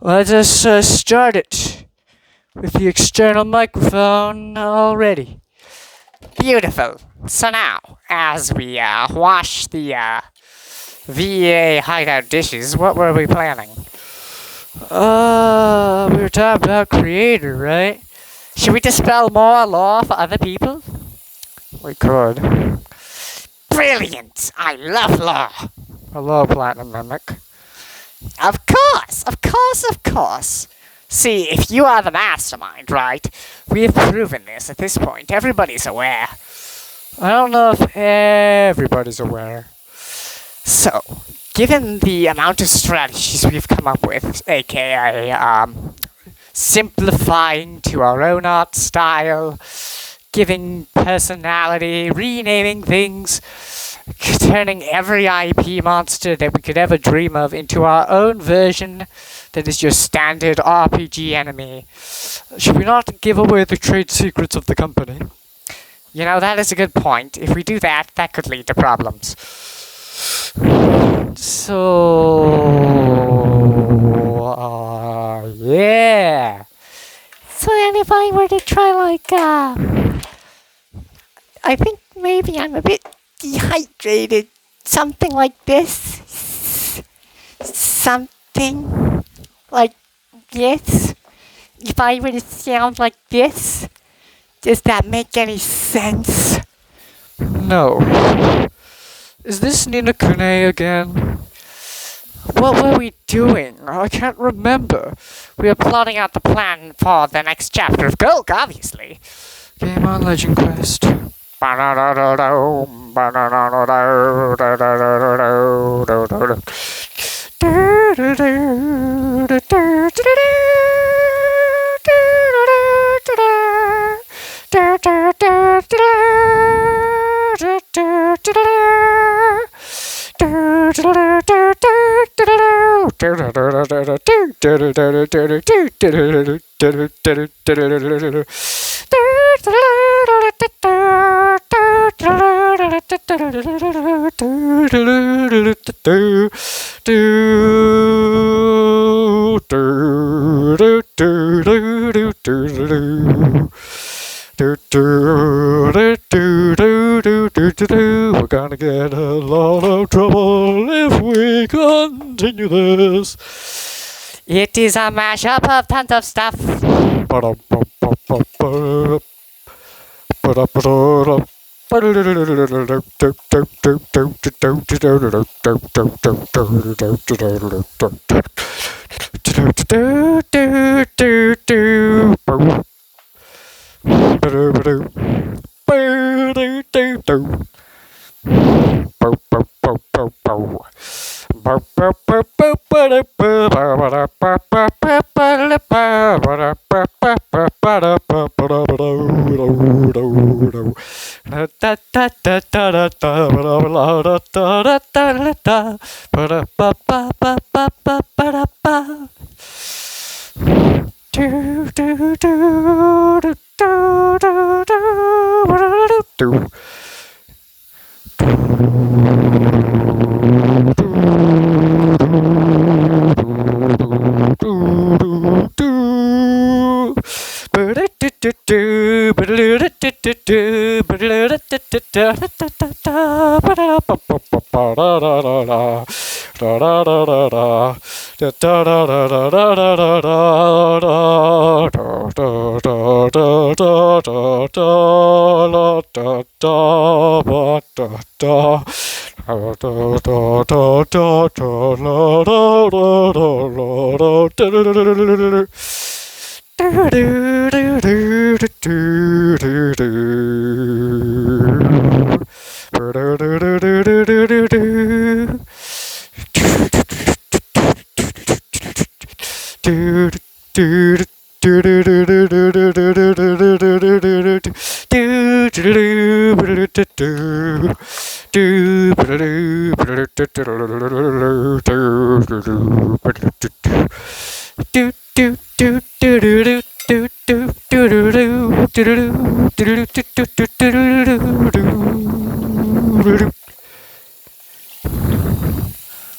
Let us start it with the external microphone already. Beautiful. So now, as we wash the VA hideout dishes, what were we planning? We were talking about creator, right? Should we dispel more law for other people? We could. Brilliant! I love law! Hello, Platinum Mimic. Of course! Of course, of course! See, if you are the mastermind, right? We have proven this at this point. Everybody's aware. I don't know if everybody's aware. So, given the amount of strategies we've come up with, aka, simplifying to our own art style, giving personality, renaming things, turning every IP monster that we could ever dream of into our own version that is your standard RPG enemy. Should we not give away the trade secrets of the company? You know, that is a good point. If we do that, that could lead to problems. So, yeah. So then if I were to try I think maybe I'm a bit dehydrated. Something like this. Something like this. If I were to sound like this, does that make any sense? No. Is this Nina Kune again? What were we doing? I can't remember. We were plotting out the plan for the next chapter of GOLQ, obviously. Game On Legend Quest. We're gonna get a lot of trouble if we continue this. It is a mashup of tons of stuff.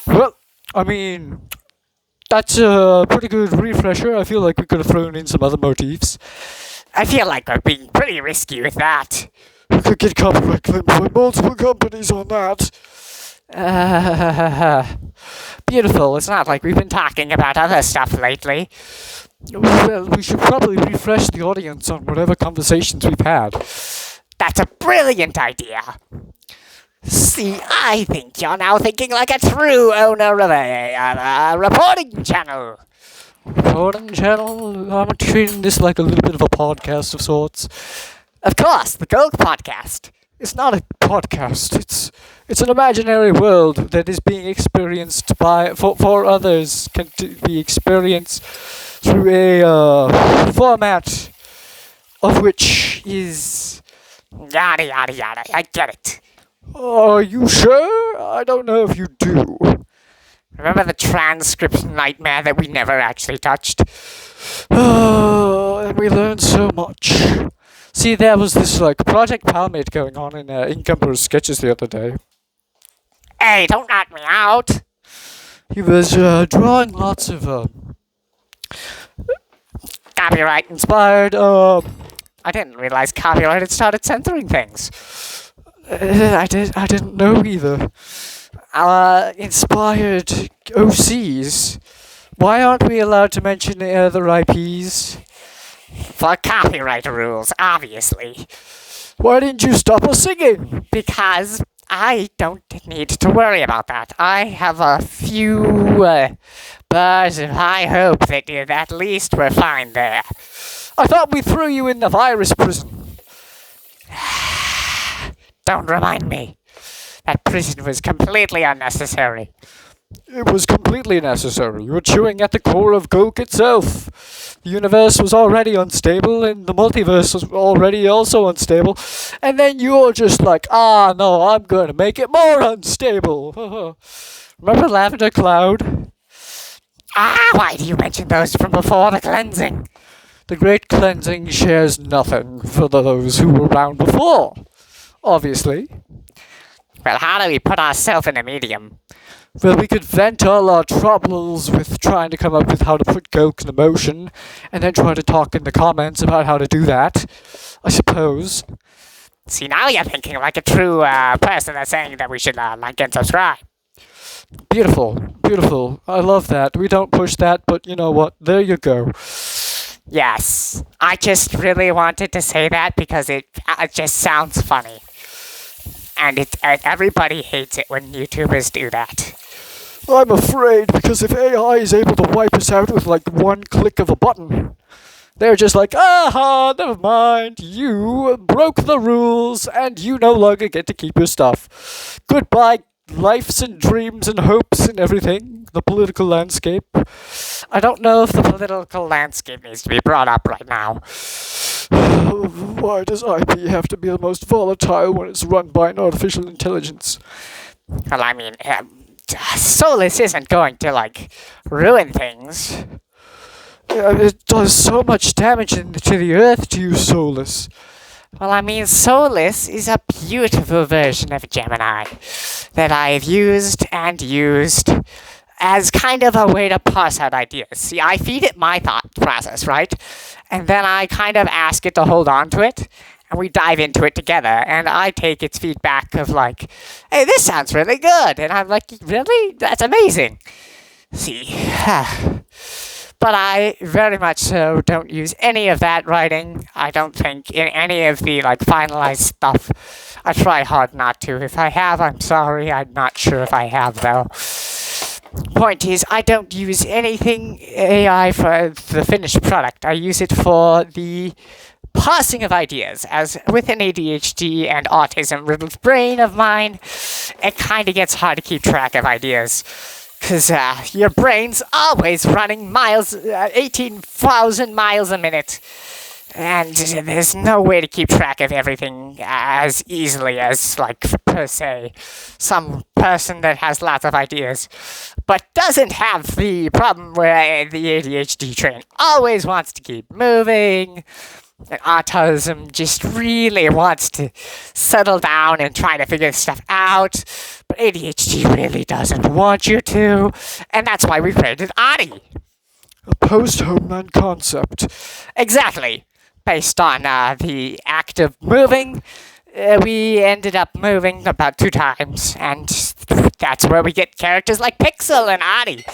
Well, I mean, That's a pretty good refresher. I feel like we could have thrown in some other motifs. I feel like we're being pretty risky with that. We could get copyright claimed by multiple companies on that. Beautiful. It's not like we've been talking about other stuff lately. Well, we should probably refresh the audience on whatever conversations we've had. That's a brilliant idea. See, I think you're now thinking like a true owner of a reporting channel. Reporting channel? I'm treating this like a little bit of a podcast of sorts. Of course, the GOLQ podcast. It's not a podcast. It's an imaginary world that is being experienced for others, can be experienced through a format of which is Yada yada yada. I get it. Are you sure? I don't know if you do. Remember the transcript nightmare that we never actually touched? And we learned so much. See, there was this Project Palmate going on in Incumber's sketches the other day. Hey, don't knock me out. He was drawing lots of Copyright inspired. I didn't realize copyright had started censoring things. I didn't know either. Inspired OCs. Why aren't we allowed to mention other IPs? For copyright rules, obviously. Why didn't you stop us singing? Because I don't need to worry about that. I have a few bars of high hope that at least we're fine there. I thought we threw you in the virus prison. Don't remind me. That prison was completely unnecessary. It was completely necessary. You were chewing at the core of GOLQ itself. The universe was already unstable, and the multiverse was already also unstable. And then you're just like, no, I'm going to make it more unstable. Remember Lavender Cloud? Why do you mention those from before the cleansing? The Great Cleansing shares nothing for those who were around before. Obviously. Well, how do we put ourselves in a medium? Well, we could vent all our troubles with trying to come up with how to put GOLQ in motion, and then try to talk in the comments about how to do that, I suppose. See, now you're thinking like a true person that's saying that we should like and subscribe. Beautiful, beautiful. I love that. We don't push that, but you know what? There you go. Yes, I just really wanted to say that because it just sounds funny. And everybody hates it when YouTubers do that. I'm afraid, because if AI is able to wipe us out with one click of a button, they're just like, never mind, you broke the rules, and you no longer get to keep your stuff. Goodbye, lives and dreams and hopes and everything, the political landscape. I don't know if the political landscape needs to be brought up right now. Why does IP have to be the most volatile when it's run by an artificial intelligence? Well, I mean, Solus isn't going to, ruin things. It does so much damage to the Earth to use Solus. Well, I mean, Solus is a beautiful version of Gemini that I've used and used as kind of a way to parse out ideas. See, I feed it my thought process, right? And then I kind of ask it to hold on to it, and we dive into it together, and I take its feedback of hey, this sounds really good, and I'm like, really? That's amazing. See, but I very much so don't use any of that writing. I don't think in any of the finalized stuff. I try hard not to. If I have, I'm sorry. I'm not sure if I have, though. Point is, I don't use anything AI for the finished product. I use it for the parsing of ideas. As with an ADHD and autism-riddled brain of mine, it kind of gets hard to keep track of ideas. Because your brain's always running 18,000 miles a minute. And there's no way to keep track of everything as easily as, per se, some person that has lots of ideas, but doesn't have the problem where the ADHD train always wants to keep moving, And autism just really wants to settle down and try to figure stuff out. But ADHD really doesn't want you to. And that's why we created Adi. A post-Homeland concept. Exactly. Based on the act of moving, we ended up moving about 2 times, and that's where we get characters like Pixel and Adi.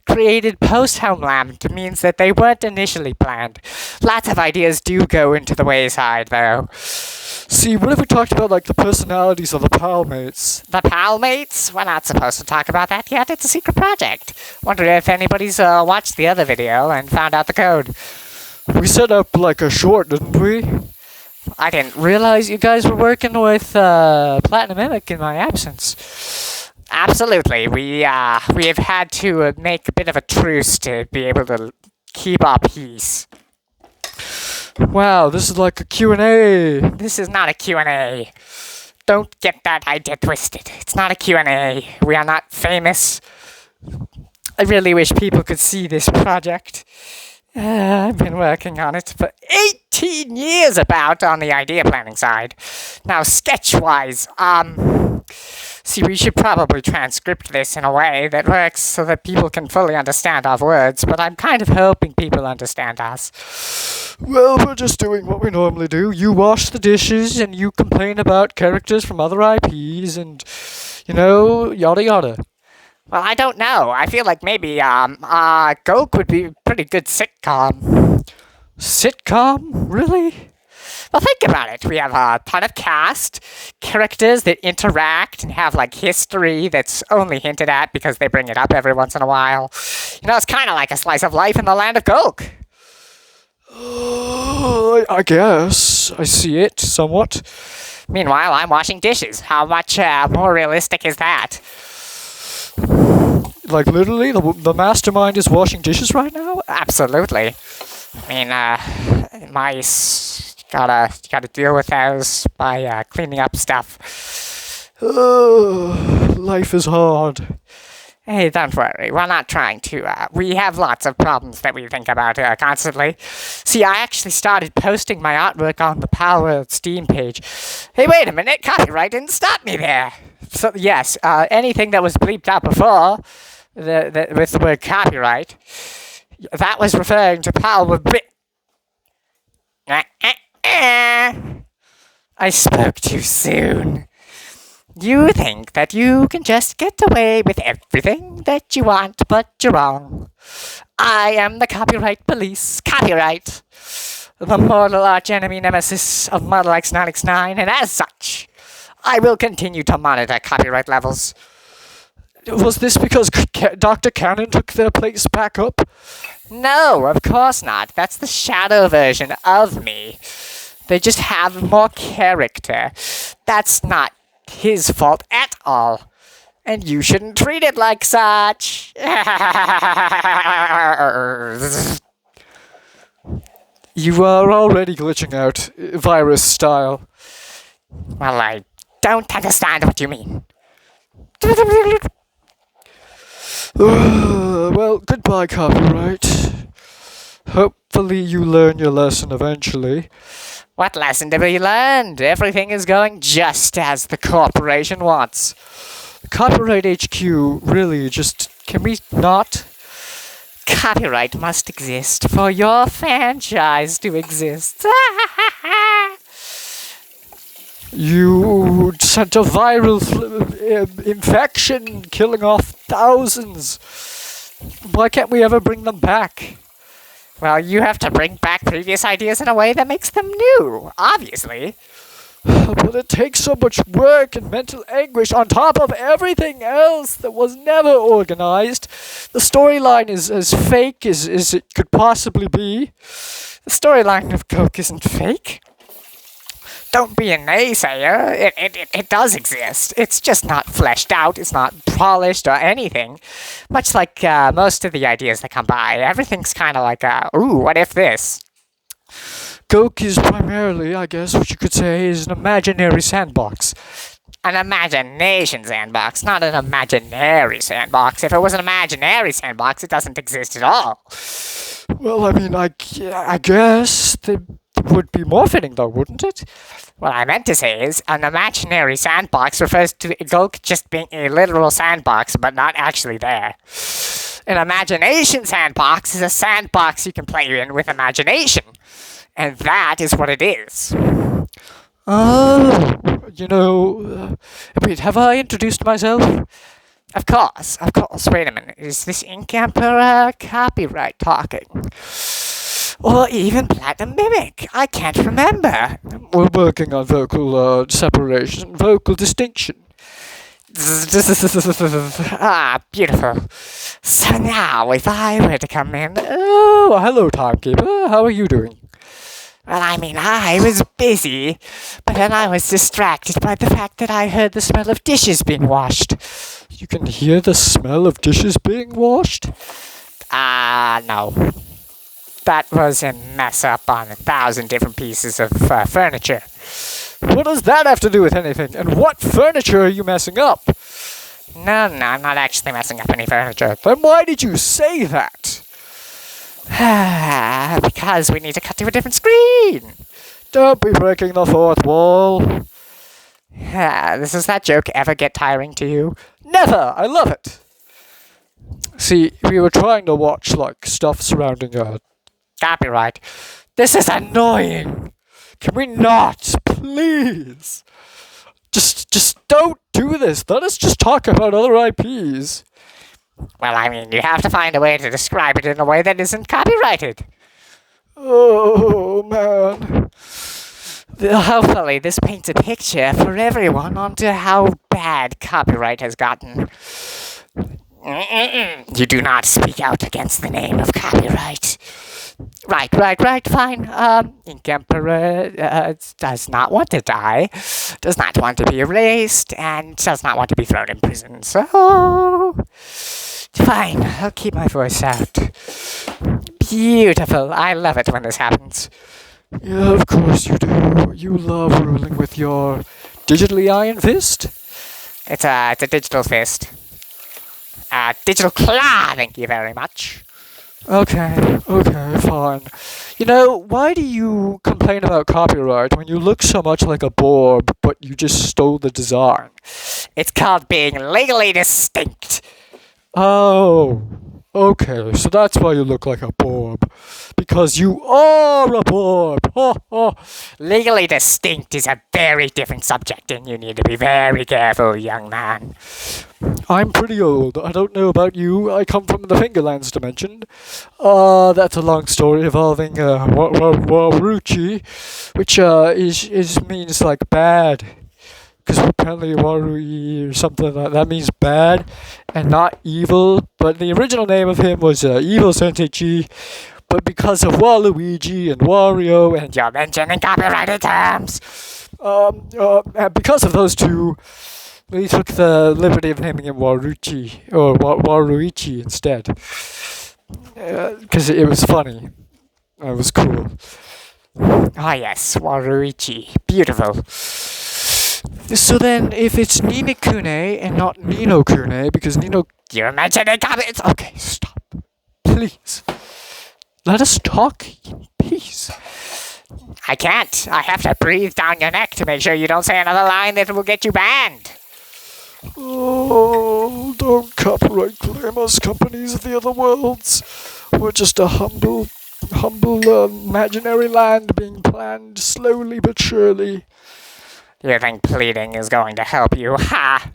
Created post-Homeland means that they weren't initially planned. Lots of ideas do go into the wayside, though. See, what if we talked about, like, the personalities of the Palmates? The Palmates? We're not supposed to talk about that yet. It's a secret project. Wonder if anybody's watched the other video and found out the code. We set up, like, a short, didn't we? I didn't realize you guys were working with Platinum Mimic in my absence. Absolutely. We have had to make a bit of a truce to be able to keep our peace. Wow, this is like a Q&A. This is not a Q&A. Don't get that idea twisted. It's not a Q&A. We are not famous. I really wish people could see this project. I've been working on it for 18 years about on the idea planning side. Now, sketch-wise, see, we should probably transcript this in a way that works so that people can fully understand our words, but I'm kind of hoping people understand us. Well, we're just doing what we normally do. You wash the dishes and you complain about characters from other IPs and, you know, yada yada. Well, I don't know. I feel like maybe, GOLQ would be a pretty good sitcom. Sitcom? Really? Well, think about it. We have a ton of cast, characters that interact and have, like, history that's only hinted at because they bring it up every once in a while. You know, it's kind of like a slice of life in the land of GOLQ. I guess. I see it, somewhat. Meanwhile, I'm washing dishes. How much more realistic is that? Like, literally, the mastermind is washing dishes right now? Absolutely. I mean, mice, gotta deal with those by cleaning up stuff. Life is hard. Hey, don't worry. We're not trying to, we have lots of problems that we think about constantly. See, I actually started posting my artwork on the Palworld Steam page. Hey, wait a minute. Copyright didn't stop me there. So, yes, anything that was bleeped out before, with the word copyright, that was referring to Palworld. I spoke too soon. You think that you can just get away with everything that you want, but you're wrong. I am the copyright police. Copyright. The mortal arch-enemy nemesis of Model X9X9, and as such, I will continue to monitor copyright levels. Was this because Dr. Cannon took their place back up? No, of course not. That's the shadow version of me. They just have more character. That's not his fault at all. And you shouldn't treat it like such. You are already glitching out, virus style. Well, I don't understand what you mean. Well, goodbye, copyright. Hopefully you learn your lesson eventually. What lesson did we learn? Everything is going just as the corporation wants. Copyright HQ, really, just, can we not? Copyright must exist for your franchise to exist. You sent a viral infection killing off thousands. Why can't we ever bring them back? Well, you have to bring back previous ideas in a way that makes them new, obviously. But it takes so much work and mental anguish on top of everything else that was never organized. The storyline is as fake as it could possibly be. The storyline of GOLQ isn't fake. Don't be a naysayer. It does exist. It's just not fleshed out. It's not polished or anything. Much like most of the ideas that come by. Everything's kind of like, ooh, what if this? GOLQ is primarily, I guess, what you could say, is an imaginary sandbox. An imagination sandbox, not an imaginary sandbox. If it was an imaginary sandbox, it doesn't exist at all. Well, I mean, I guess the would be more fitting, though, wouldn't it? What I meant to say is, an imaginary sandbox refers to GOLQ just being a literal sandbox, but not actually there. An imagination sandbox is a sandbox you can play in with imagination. And that is what it is. Oh, wait, have I introduced myself? Of course. Wait a minute. Is this Ink Emperor copyright talking? Or even Platinum Mimic? I can't remember. We're working on vocal separation, vocal distinction. Beautiful. So now, if I were to come in... Oh, hello, Timekeeper. How are you doing? Well, I mean, I was busy, but then I was distracted by the fact that I heard the smell of dishes being washed. You can hear the smell of dishes being washed? No. That was a mess up on 1,000 different pieces of furniture. What does that have to do with anything? And what furniture are you messing up? No, I'm not actually messing up any furniture. Then why did you say that? Because we need to cut to a different screen. Don't be breaking the fourth wall. Does that joke ever get tiring to you? Never! I love it! See, we were trying to watch, stuff surrounding Copyright. This is annoying! Can we not? Please! Just don't do this. Let us just talk about other IPs. Well, I mean, you have to find a way to describe it in a way that isn't copyrighted. Oh, man. Hopefully, this paints a picture for everyone onto how bad copyright has gotten. You do not speak out against the name of copyright. Right, fine. Ink Emperor does not want to die, does not want to be erased, and does not want to be thrown in prison, so... Fine, I'll keep my voice out. Beautiful. I love it when this happens. Yeah, of course you do. You love ruling with your digitally iron fist? It's a digital fist. Digital claw, thank you very much. Okay, fine. Why do you complain about copyright when you look so much like a Borb, but you just stole the design? It's called being legally distinct. Oh, okay, so that's why you look like a Borb. Because you are a Borb! Legally distinct is a very different subject, and you need to be very careful, young man. I'm pretty old. I don't know about you. I come from the Fingerlands dimension. That's a long story involving Waruchi, which means like bad. Because apparently Warui or something like that means bad and not evil. But the original name of him was Evil Sensei. But because of Waluigi and Wario and you're mentioning copyrighted terms. And because of those two, we took the liberty of naming him Waruchi or Waruichi instead. Because it was funny. It was cool. Ah yes, Waruichi. Beautiful. So then, if it's Ninokune and not Ninokune, because Nino... You're mentioning copyrights. Okay, stop. Please. Let us talk in peace. I can't. I have to breathe down your neck to make sure you don't say another line that will get you banned. Oh, don't copyright claim us, companies of the other worlds. We're just a humble imaginary land being planned slowly but surely. You think pleading is going to help you, ha?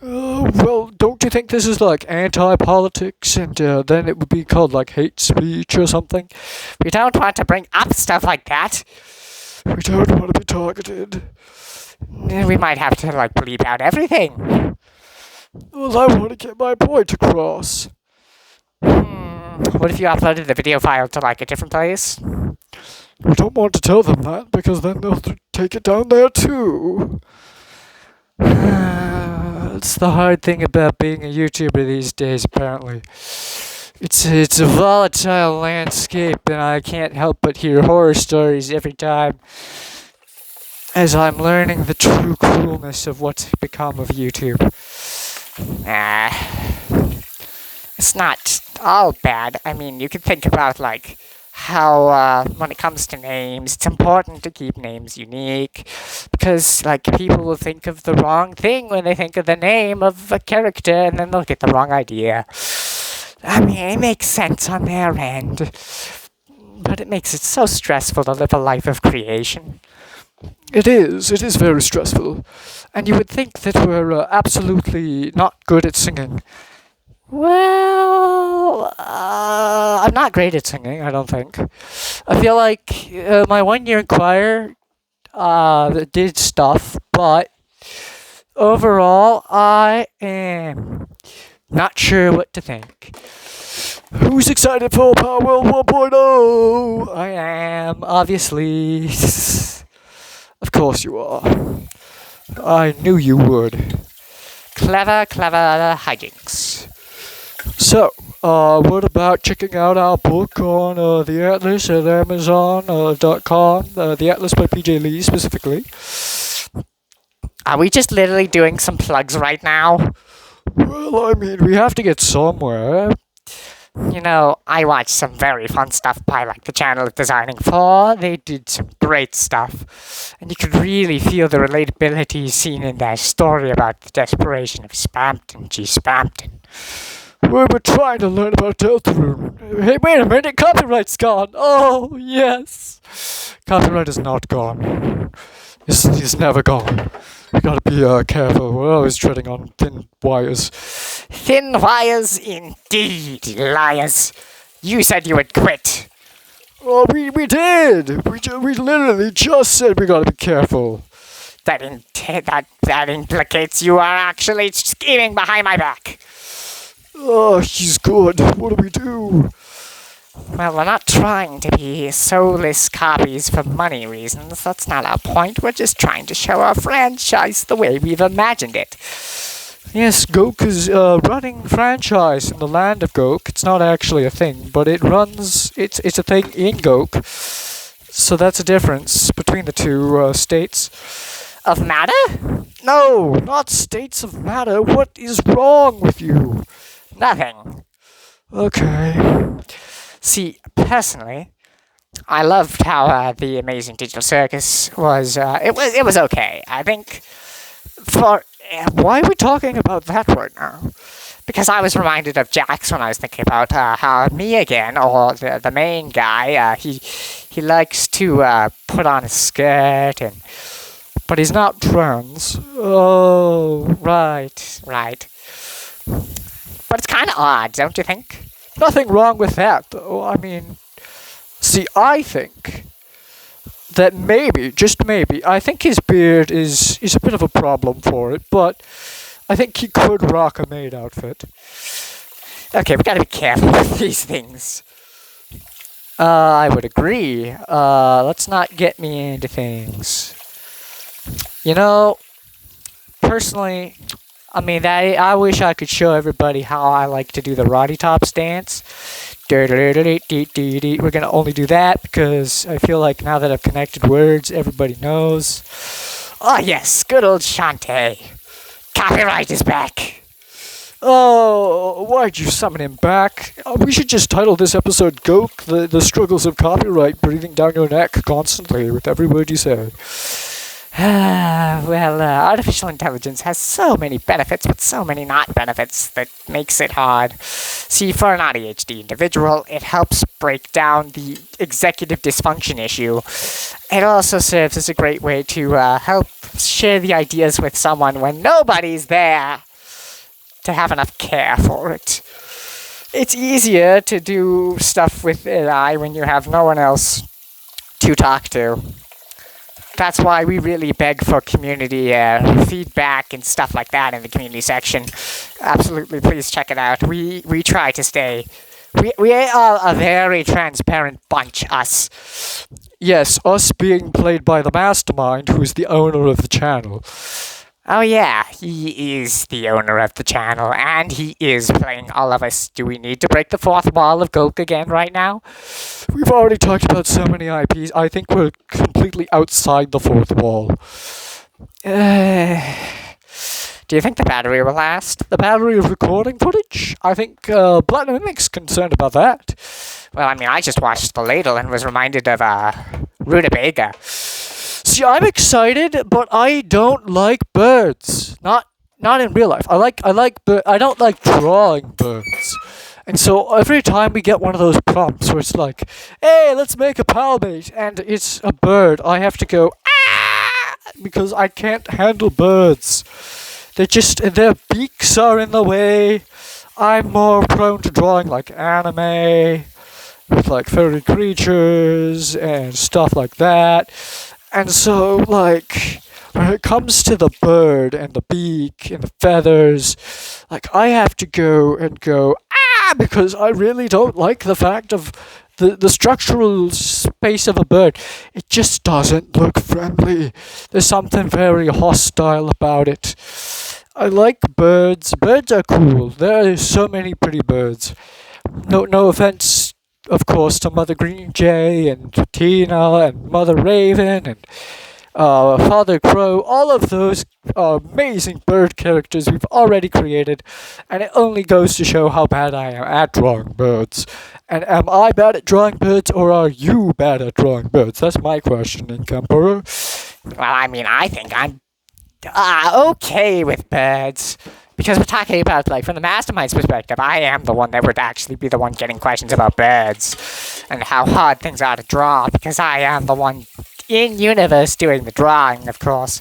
Well, don't you think this is like anti-politics and then it would be called like hate speech or something? We don't want to bring up stuff like that. We don't want to be targeted. We might have to bleep out everything. Well, I want to get my point across. What if you uploaded the video file to a different place? We don't want to tell them that because then they'll take it down there too. It's the hard thing about being a YouTuber these days, apparently. It's a volatile landscape, and I can't help but hear horror stories every time as I'm learning the true cruelness of what's become of YouTube. It's not all bad. I mean, you can think about, how when it comes to names, it's important to keep names unique because, like, people will think of the wrong thing when they think of the name of a character, and then they'll get the wrong idea. I mean, it makes sense on their end, but it makes it so stressful to live a life of creation. It is very stressful. And you would think that we're absolutely not good at singing. Well, I'm not great at singing, I don't think. I feel like my 1 year in choir did stuff, but overall, I am not sure what to think. Who's excited for Palworld 1.0? I am, obviously. Of course you are. I knew you would. Clever hijinks. So, what about checking out our book on the Atlas at Amazon.com? The Atlas by PJ Lee, specifically. Are we just literally doing some plugs right now? Well, I mean, we have to get somewhere. You know, I watched some very fun stuff by, like, the channel of Designing 4. They did some great stuff. And you could really feel the relatability seen in their story about the desperation of Spampton, G. Spampton. We were trying to learn about Deltarune. Hey, wait a minute, copyright's gone. Oh, yes. Copyright is not gone. It's never gone. We gotta be careful. We're always treading on thin wires. Thin wires indeed, liars. You said you would quit. Oh, we did. We literally just said we gotta be careful. That implicates you are actually scheming behind my back. Oh, he's good. What do we do? Well, we're not trying to be soulless copies for money reasons. That's not our point. We're just trying to show our franchise the way we've imagined it. Yes, GOLQ is running franchise in the land of GOLQ. It's not actually a thing, but it runs. It's a thing in GOLQ. So that's a difference between the two states of matter. No, not states of matter. What is wrong with you? Nothing. Okay. See, personally, I loved how the Amazing Digital Circus was. It was okay. I think for why are we talking about that right now? Because I was reminded of Jax when I was thinking about how me again, or the main guy, he likes to put on a skirt but he's not trans. Oh, right. But it's kind of odd, don't you think? Nothing wrong with that, though. I mean, see, I think that maybe, just maybe, I think his beard is a bit of a problem for it, but I think he could rock a maid outfit. Okay, we gotta be careful with these things. I would agree. Let's not get me into things. You know, personally, I mean, I wish I could show everybody how I like to do the Roddy Tops dance. We're gonna only do that because I feel like now that I've connected words, everybody knows. Oh yes, good old Shantae. Copyright is back. Oh, why'd you summon him back? We should just title this episode GOLQ, the struggles of copyright breathing down your neck constantly with every word you say. Well, artificial intelligence has so many benefits, but so many not benefits that makes it hard. See, for an ADHD individual, it helps break down the executive dysfunction issue. It also serves as a great way to help share the ideas with someone when nobody's there to have enough care for it. It's easier to do stuff with AI when you have no one else to talk to. That's why we really beg for community feedback and stuff like that in the community section. Absolutely, please check it out. We try to stay. We are a very transparent bunch, us. Yes, us being played by the mastermind, who is the owner of the channel. Oh yeah, he is the owner of the channel, and he is playing all of us. Do we need to break the fourth wall of GOLQ again right now? We've already talked about so many IPs. I think we're completely outside the fourth wall. Do you think the battery will last? The battery of recording footage? I think Platinum Mimic's concerned about that. Well, I mean, I just watched The Ladle and was reminded of Rutabaga. See, I'm excited, but I don't like birds. Not in real life. I don't like drawing birds. And so every time we get one of those prompts where it's like, hey, let's make a palmate, and it's a bird, I have to go, ah, because I can't handle birds. Their beaks are in the way. I'm more prone to drawing like anime, with like furry creatures and stuff like that. And so, like, when it comes to the bird and the beak and the feathers, like, I have to go, because I really don't like the fact of the structural space of a bird. It just doesn't look friendly. There's something very hostile about it. I like birds. Birds are cool. There are so many pretty birds. No offense, of course, to Mother Green Jay and Tina and Mother Raven and Father Crow, all of those amazing bird characters we've already created, and it only goes to show how bad I am at drawing birds. And am I bad at drawing birds, or are you bad at drawing birds? That's my question, Emperor. Well, I mean, I think I'm okay with birds. Because we're talking about, like, from the mastermind's perspective, I am the one that would actually be the one getting questions about birds and how hard things are to draw, because I am the one in-universe doing the drawing, of course.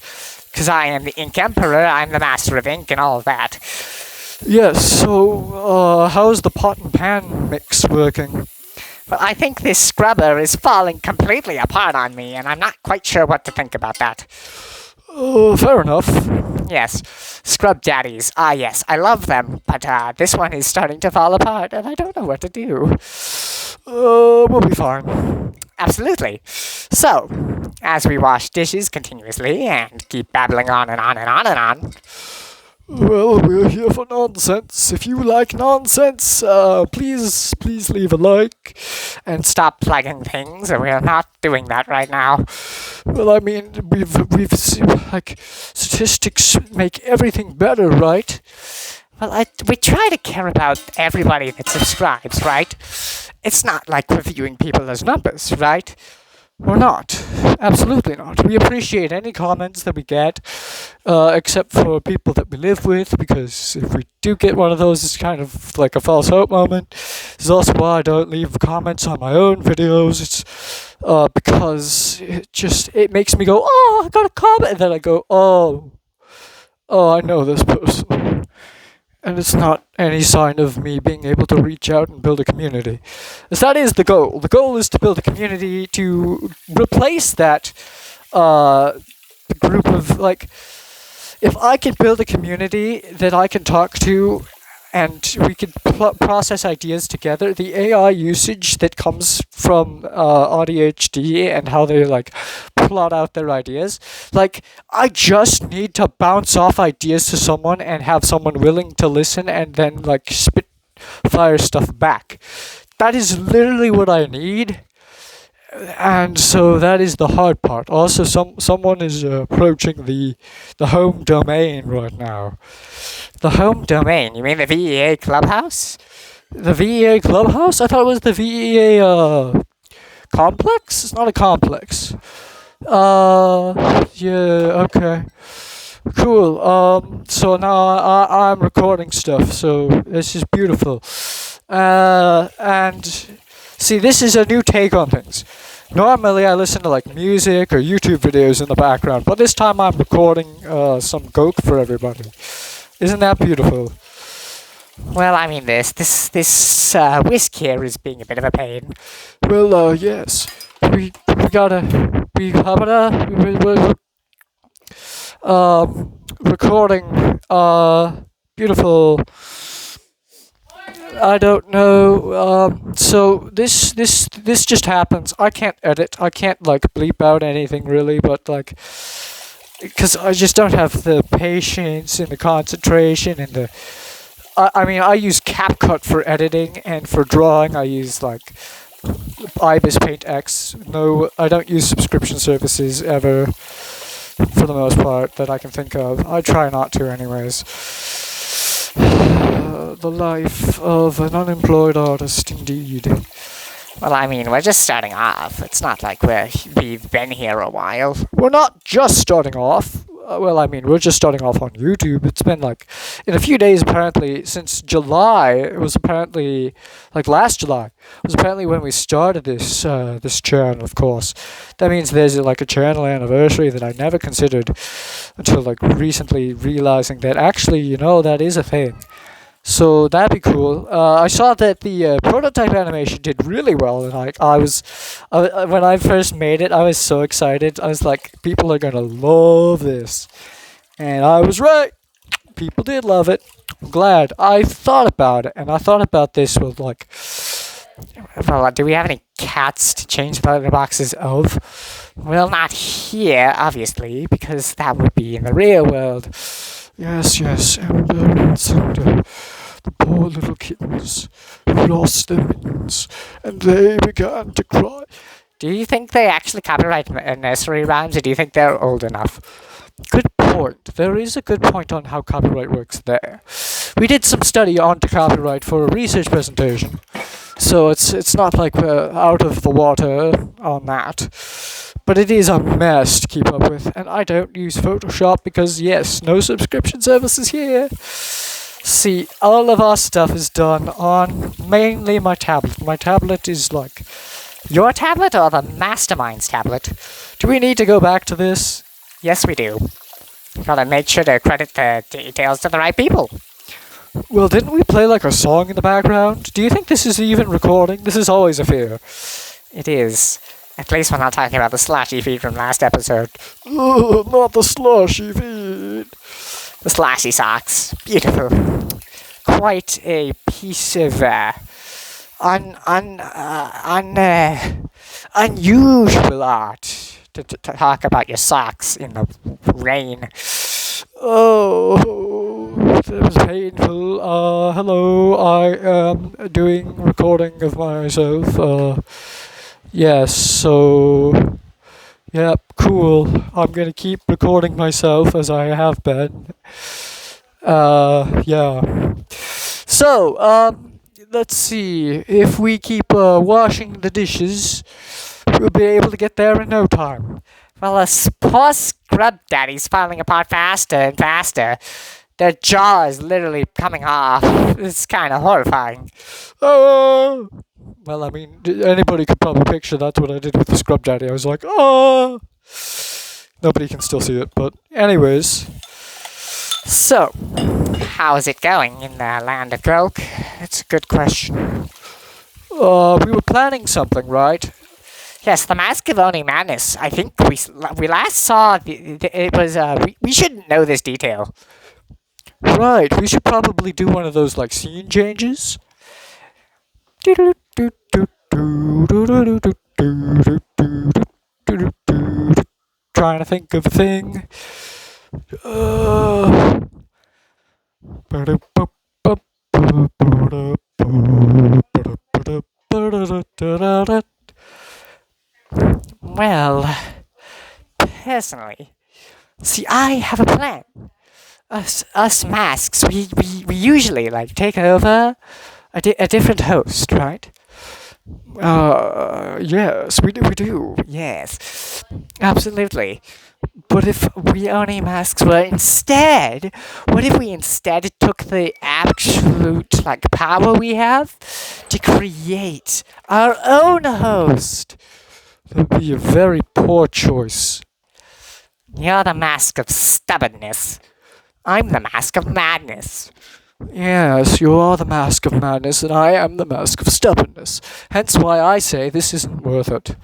Because I am the Ink Emperor, I'm the master of ink and all of that. Yes, so, how's the pot and pan mix working? Well, I think this scrubber is falling completely apart on me, and I'm not quite sure what to think about that. Oh, fair enough. Yes, scrub daddies. Yes, I love them, but this one is starting to fall apart, and I don't know what to do. We'll be fine. Absolutely. So, as we wash dishes continuously and keep babbling on and on and on and on. Well, we're here for nonsense. If you like nonsense, please leave a like. And stop plugging things, and we're not doing that right now. Well, I mean, we've seen, like, statistics make everything better, right? Well, we try to care about everybody that subscribes, right? It's not like reviewing people as numbers, right? We're not. Absolutely not. We appreciate any comments that we get, except for people that we live with, because if we do get one of those, it's kind of like a false hope moment. This is also why I don't leave comments on my own videos. It's because it makes me go, oh, I got a comment, and then I go, oh, I know this person. And it's not any sign of me being able to reach out and build a community. As that is the goal. The goal is to build a community to replace that group of, like, if I can build a community that I can talk to and we can process ideas together, the AI usage that comes from ADHD and how they, like, plot out their ideas, like, I just need to bounce off ideas to someone and have someone willing to listen and then, like, fire stuff back. That is literally what I need. And so that is the hard part. Also, someone is approaching the home domain right now. The home domain? You mean the VEA Clubhouse? The VEA Clubhouse? I thought it was the VEA complex? It's not a complex. Yeah, okay. Cool. So now I'm recording stuff, so this is beautiful. And see, this is a new take on things. Normally I listen to, like, music or YouTube videos in the background, but this time I'm recording some GOLQ for everybody. Isn't that beautiful? Well, I mean, this whisk here is being a bit of a pain. Well, yes. We're recording beautiful. I don't know. So this just happens. I can't edit. I can't, like, bleep out anything really, but, like, because I just don't have the patience and the concentration and the. I mean, I use CapCut for editing, and for drawing I use, like, Ibis Paint X. No, I don't use subscription services ever, for the most part, that I can think of. I try not to anyways. The life of an unemployed artist, indeed. Well, I mean, we're just starting off. It's not like we've been here a while. We're not just starting off. Well, I mean, we're just starting off on YouTube. It's been like, in a few days apparently, since July. It was apparently, like last July. It was apparently when we started this channel, of course. That means there's like a channel anniversary that I never considered until like recently realizing that actually, that is a thing. So that'd be cool. I saw that the prototype animation did really well, and when I first made it, I was so excited. I was like, people are gonna love this, and I was right. People did love it. I'm glad. I thought about it, and I thought about this with like, Well, do we have any cats to change the letterboxes of? Well, not here, obviously, because that would be in the real world. yes, and the poor little kittens who lost their mittens, and they began to cry. Do you think they actually copyright nursery rhymes, or do you think they're old enough? Good point. There is a good point on how copyright works there. We did some study on copyright for a research presentation, so it's not like we're out of the water on that. But it is a mess to keep up with, and I don't use Photoshop because, yes, no subscription services here. See, all of our stuff is done on mainly my tablet. My tablet is like... Your tablet or the mastermind's tablet? Do we need to go back to this? Yes, we do. Gotta make sure to credit the details to the right people. Well, didn't we play like a song in the background? Do you think this is even recording? This is always a fear. It is. At least we're not talking about the slashy feed from last episode. Oh, not the slushy feed. The slashy socks. Beautiful. Quite a piece of unusual art to talk about your socks in the rain. Oh, that was painful. Hello, I am doing recording of myself. Yes, so... Yep, cool. I'm gonna keep recording myself as I have been. Yeah. So, let's see. If we keep washing the dishes, we'll be able to get there in no time. Well, poor scrub daddy's falling apart faster and faster. Their jaw is literally coming off. It's kind of horrifying. Oh! Well, I mean, anybody could probably picture that's what I did with the scrub daddy. I was like, oh! Nobody can still see it, but anyways. So, how's it going in the land of GOLQ? It's a good question. We were planning something, right? Yes, the Mask of Oni Madness. I think we last saw it was we shouldn't know this detail. Right, we should probably do one of those like scene changes. Trying to think of a thing. Well, personally, see, I have a plan. Us masks, we usually like take over a different host, right? Yes, we do. Yes, absolutely. But if we Oni masks were instead, what if we instead took the absolute like power we have to create our own host? That'd be a very poor choice. You're the mask of stubbornness. I'm the mask of madness. Yes, you are the mask of madness, and I am the mask of stubbornness. Hence why I say this isn't worth it.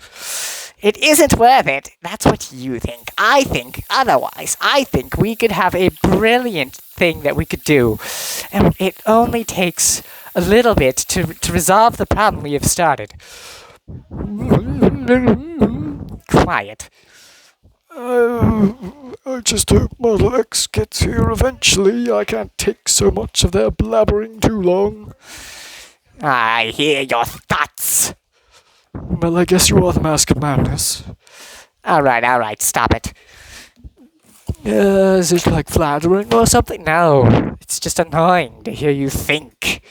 It isn't worth it. That's what you think. I think otherwise. I think we could have a brilliant thing that we could do. And it only takes a little bit to resolve the problem we have started. Quiet. I just hope Model X gets here eventually. I can't take so much of their blabbering too long. I hear your thoughts. Well, I guess you are the mask of madness. Alright, stop it. Is it like flattering or something? No, it's just annoying to hear you think.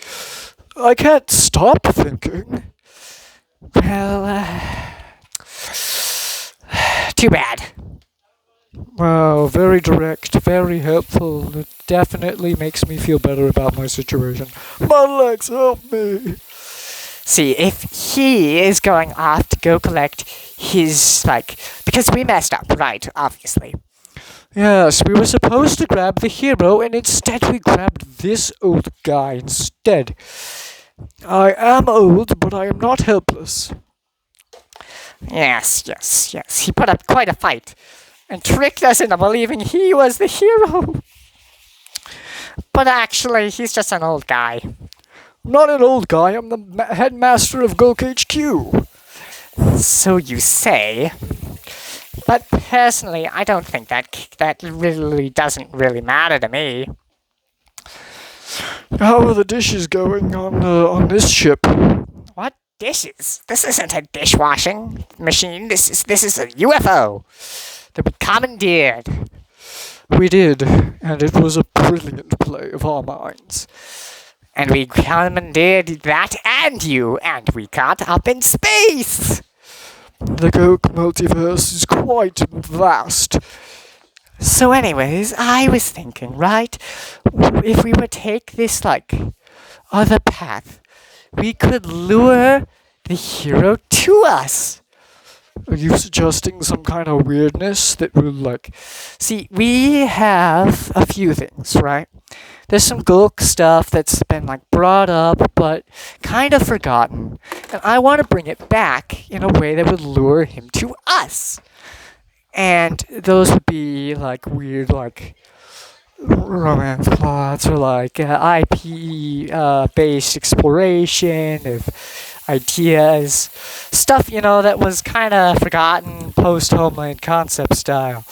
I can't stop thinking. Well, too bad. Wow, very direct, very helpful. It definitely makes me feel better about my situation. My legs, help me! See, if he is going off to go collect his, because we messed up, right, obviously. Yes, we were supposed to grab the hero, and instead we grabbed this old guy instead. I am old, but I am not helpless. Yes. He put up quite a fight and tricked us into believing he was the hero. But actually, he's just an old guy. I'm not an old guy, I'm the headmaster of GOLQ. So you say. But personally, I don't think that really doesn't really matter to me. How are the dishes going on this ship? What dishes? This isn't a dishwashing machine. This is a UFO that we commandeered. We did, and it was a brilliant play of our minds. And we commandeered that and you, and we got up in space. The GOLQ multiverse is quite vast. So anyways, I was thinking, right, if we would take this, other path, we could lure the hero to us. Are you suggesting some kind of weirdness that will, See, we have a few things, right? There's some GOLQ stuff that's been, brought up, but kind of forgotten. And I want to bring it back in a way that would lure him to us. And those would be, weird, romance plots or, IP-based exploration of ideas. Stuff, that was kind of forgotten post-Homeland concept style.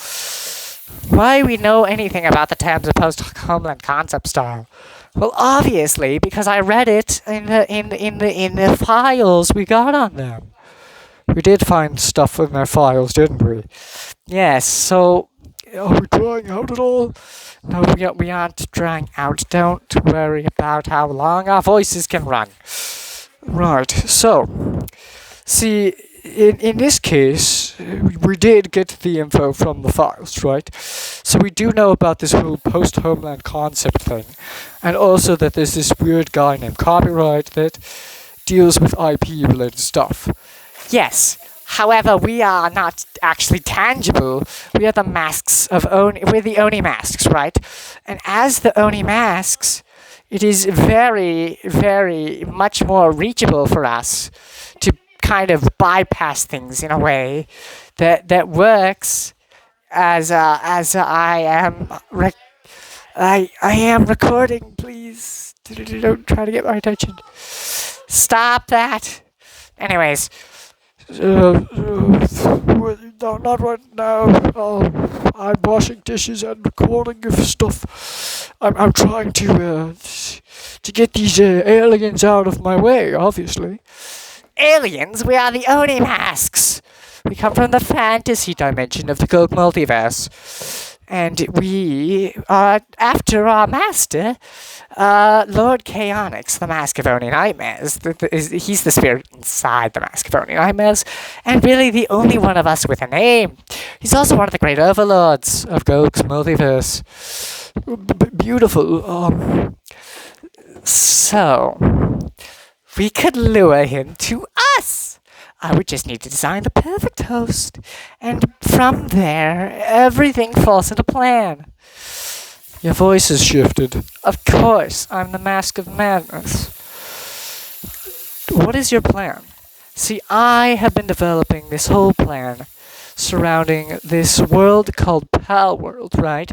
Why we know anything about the terms of post-Homeland concept style? Well, obviously, because I read it in the files we got on them. We did find stuff in their files, didn't we? Yes, so... Are we drawing out at all? No, we aren't drawing out. Don't worry about how long our voices can run. Right, so... See, in this case, we did get the info from the files, right? So we do know about this whole post-Homeland concept thing. And also that there's this weird guy named Copyright that deals with IP-related stuff. Yes. However, we are not actually tangible. We are the masks of Oni. We're the Oni masks, right? And as the Oni masks, it is very, very much more reachable for us to kind of bypass things in a way that works. As I am recording. Please don't try to get my attention. Stop that. Anyways. No, not right now. I'm washing dishes and recording of stuff. I'm trying to get these aliens out of my way, obviously. Aliens? We are the Oni masks. We come from the fantasy dimension of the GOLQ multiverse. And we are after our master, Lord Chaonix, the Mask of Oni Nightmares. He's the spirit inside the Mask of Oni Nightmares, and really the only one of us with a name. He's also one of the great overlords of GOLQ's multiverse. Beautiful. So, we could lure him to us. I would just need to design the perfect host, and from there, everything falls into plan. Your voice has shifted. Of course, I'm the Mask of Madness. What is your plan? See, I have been developing this whole plan surrounding this world called Palworld, right?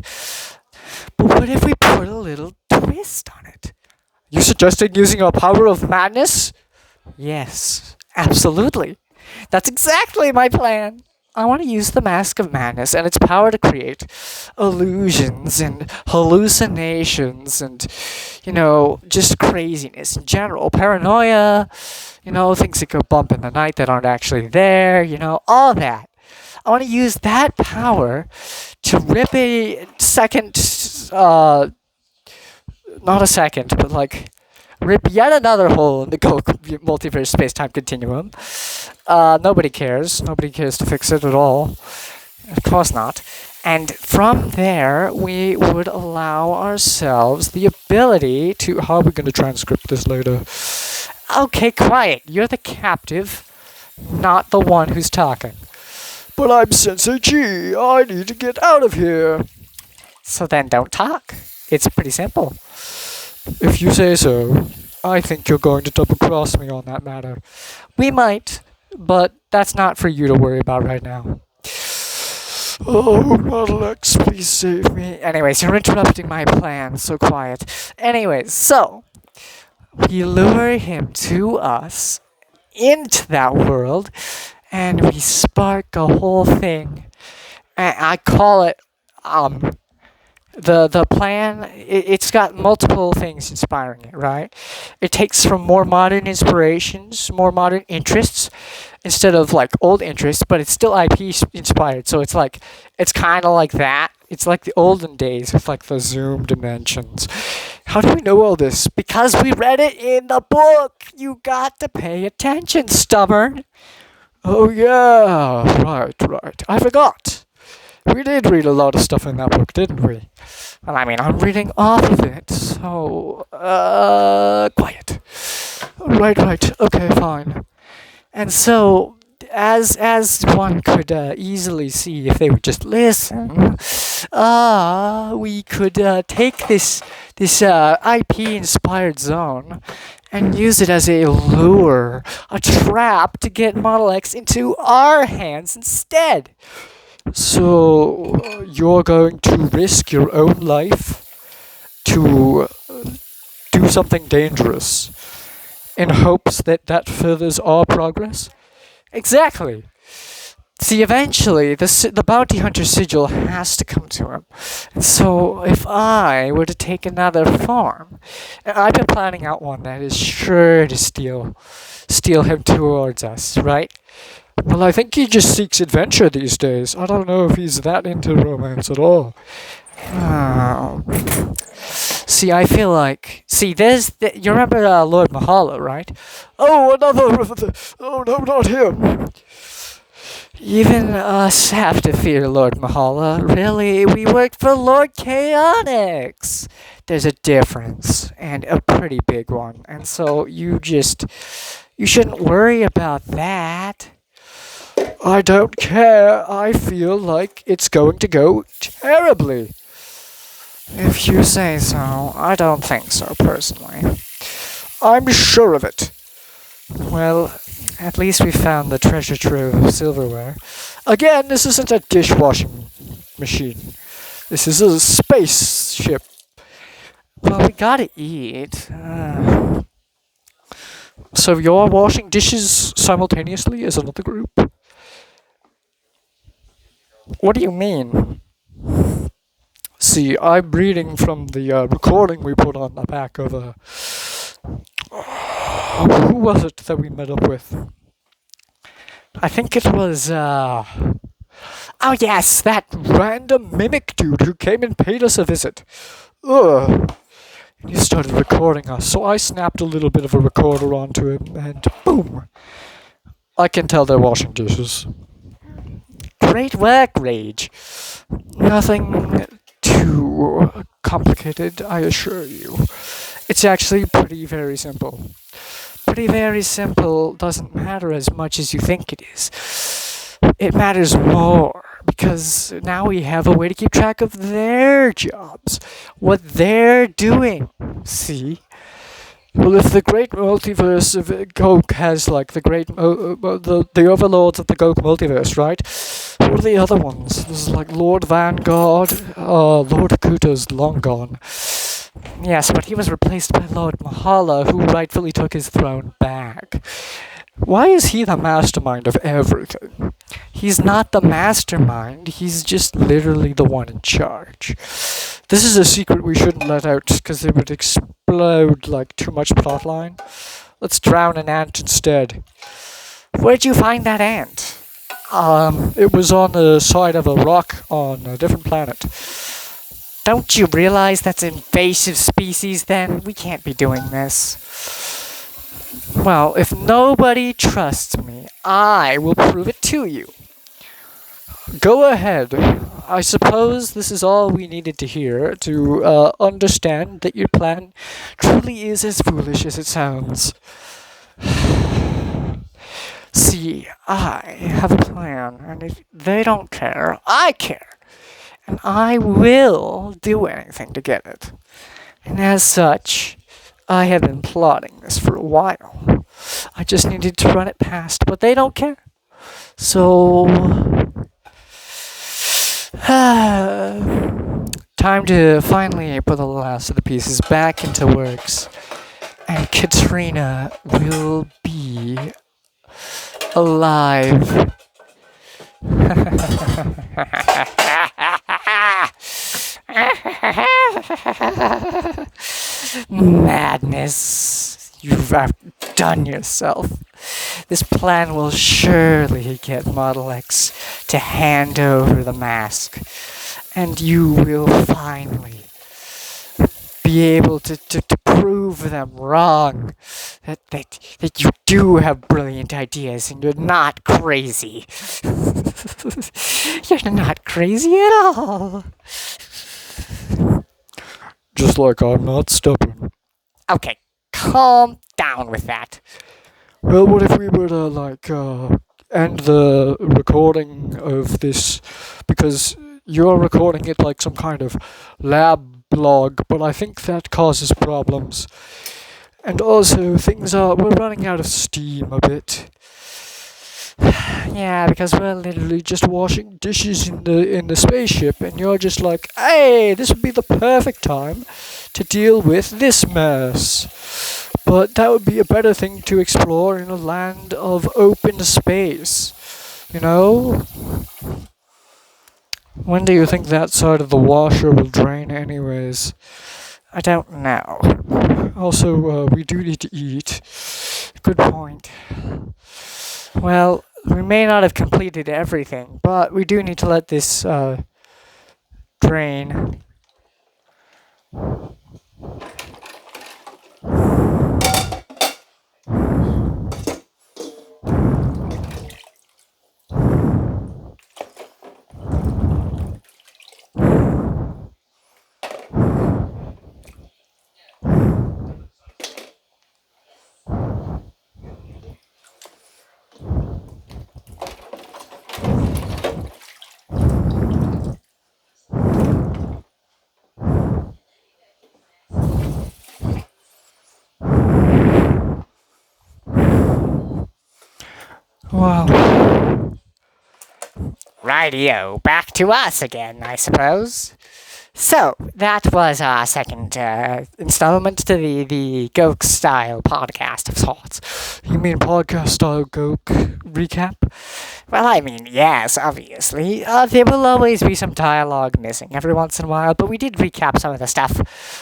But what if we put a little twist on it? You suggesting using our power of madness? Yes. Absolutely. That's exactly my plan. I want to use the Mask of Madness and its power to create illusions and hallucinations and, just craziness in general. Paranoia, things that go bump in the night that aren't actually there, all that. I want to use that power to rip a second, not a second, but rip yet another hole in the GOLQ multiverse space-time continuum. Nobody cares. Nobody cares to fix it at all. Of course not. And from there, we would allow ourselves the ability to... How are we going to transcript this later? Okay, quiet. You're the captive, not the one who's talking. But I'm Sensei G. I need to get out of here. So then don't talk. It's pretty simple. If you say so, I think you're going to double-cross me on that matter. We might, but that's not for you to worry about right now. Oh, Model X, please save me. Anyways, you're interrupting my plan, so quiet. Anyways, so we lure him to us into that world, and we spark a whole thing. And I call it the plan. It's got multiple things inspiring it, right? It takes from more modern inspirations, more modern interests, instead of like old interests, but it's still IP inspired. So it's like, it's kind of like that. It's like the olden days with like the zoom dimensions. How do we know all this? Because we read it in the book. You got to pay attention, stubborn. Oh yeah, right. I forgot. We did read a lot of stuff in that book, didn't we? Well, I mean, I'm reading off of it, so, quiet. Right. Okay, fine. And so, as one could easily see if they would just listen, we could take this IP-inspired zone and use it as a lure, a trap to get Model X into our hands instead. So, you're going to risk your own life to do something dangerous in hopes that furthers our progress? Exactly. See, eventually, the bounty hunter sigil has to come to him. And so, if I were to take another form, and I've been planning out one that is sure to steal him towards us, right? Well, I think he just seeks adventure these days. I don't know if he's that into romance at all. See, I feel like... See, you remember Lord Mahalo, right? Oh, another of the... Oh, no, not him. Even us have to fear Lord Mahala. Really, we worked for Lord Chaotix. There's a difference, and a pretty big one. And so you shouldn't worry about that. I don't care. I feel like it's going to go terribly. If you say so, I don't think so, personally. I'm sure of it. Well, at least we found the treasure trove of silverware. Again, this isn't a dishwashing machine. This is a spaceship. Well, we gotta eat. So you're washing dishes simultaneously as another group? What do you mean? See, I'm reading from the recording we put on the back of a... who was it that we met up with? I think it was, Oh yes, that random mimic dude who came and paid us a visit. Ugh. He started recording us, so I snapped a little bit of a recorder onto him, and boom! I can tell they're washing dishes. Great work, Rage. Nothing too complicated, I assure you. It's actually very simple. Pretty very simple doesn't matter as much as you think it is. It matters more, because now we have a way to keep track of their jobs. What they're doing, see? Well, if the great multiverse of GOLQ has, like, the great... the overlords of the GOLQ multiverse, right? What are the other ones? There's, like, Lord Vanguard. Lord Akuta's long gone. Yes, but he was replaced by Lord Mahala, who rightfully took his throne back. Why is he the mastermind of everything? He's not the mastermind, he's just literally the one in charge. This is a secret we shouldn't let out, because it would explode like too much plotline. Let's drown an ant instead. Where'd you find that ant? It was on the side of a rock on a different planet. Don't you realize that's invasive species then? We can't be doing this. Well, if nobody trusts me, I will prove it to you. Go ahead. I suppose this is all we needed to hear to understand that your plan truly is as foolish as it sounds. See, I have a plan, and if they don't care, I care. And I will do anything to get it. And as such, I have been plotting this for a while. I just needed to run it past, but they don't care. So, time to finally put the last of the pieces back into works. And Katrina will be alive. Madness. You've outdone yourself. This plan will surely get Model X to hand over the mask, and you will finally be able to prove them wrong. That you do have brilliant ideas and you're not crazy. You're not crazy at all. Just like I'm not stubborn. Okay, calm down with that. Well, what if we were to, end the recording of this, because you're recording it like some kind of lab blog, but I think that causes problems. And also, we're running out of steam a bit. Yeah, because we're Literally just washing dishes in the spaceship, and you're just like, hey, this would be the perfect time to deal with this mess. But that would be a better thing to explore in a land of open space, you know? When do you think that side of the washer will drain anyways? I don't know. Also, we do need to eat. Good point. Well, we may not have completed everything, but we do need to let this drain. Wow. Rightio, back to us again, I suppose. So, that was our second installment to the GOLQ style podcast of sorts. You mean podcast style GOLQ recap? Well, I mean, yes, obviously. There will always be some dialogue missing every once in a while, but we did recap some of the stuff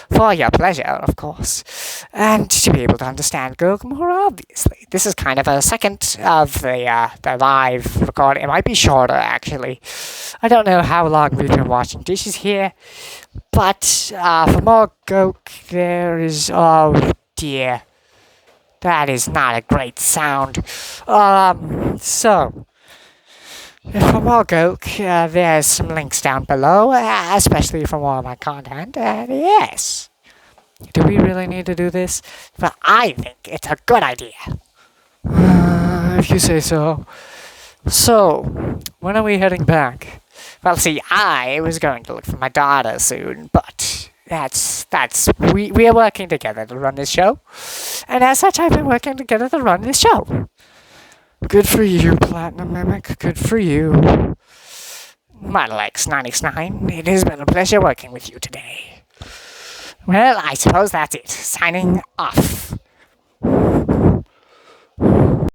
for your pleasure, of course. And to be able to understand GOLQ more obviously. This is kind of a second of the live recording. It might be shorter, actually. I don't know how long we've been washing dishes here, but for more GOLQ, there is... Oh, dear. That is not a great sound. So... For more GOLQ, there's some links down below, especially for more of my content, yes. Do we really need to do this? Well, I think it's a good idea. If you say so. So, when are we heading back? Well, see, I was going to look for my daughter soon, but we are working together to run this show. And as such, I've been working together to run this show. Good for you, Platinum Mimic. Good for you. Model X99, it has been a pleasure working with you today. Well, I suppose that's it. Signing off.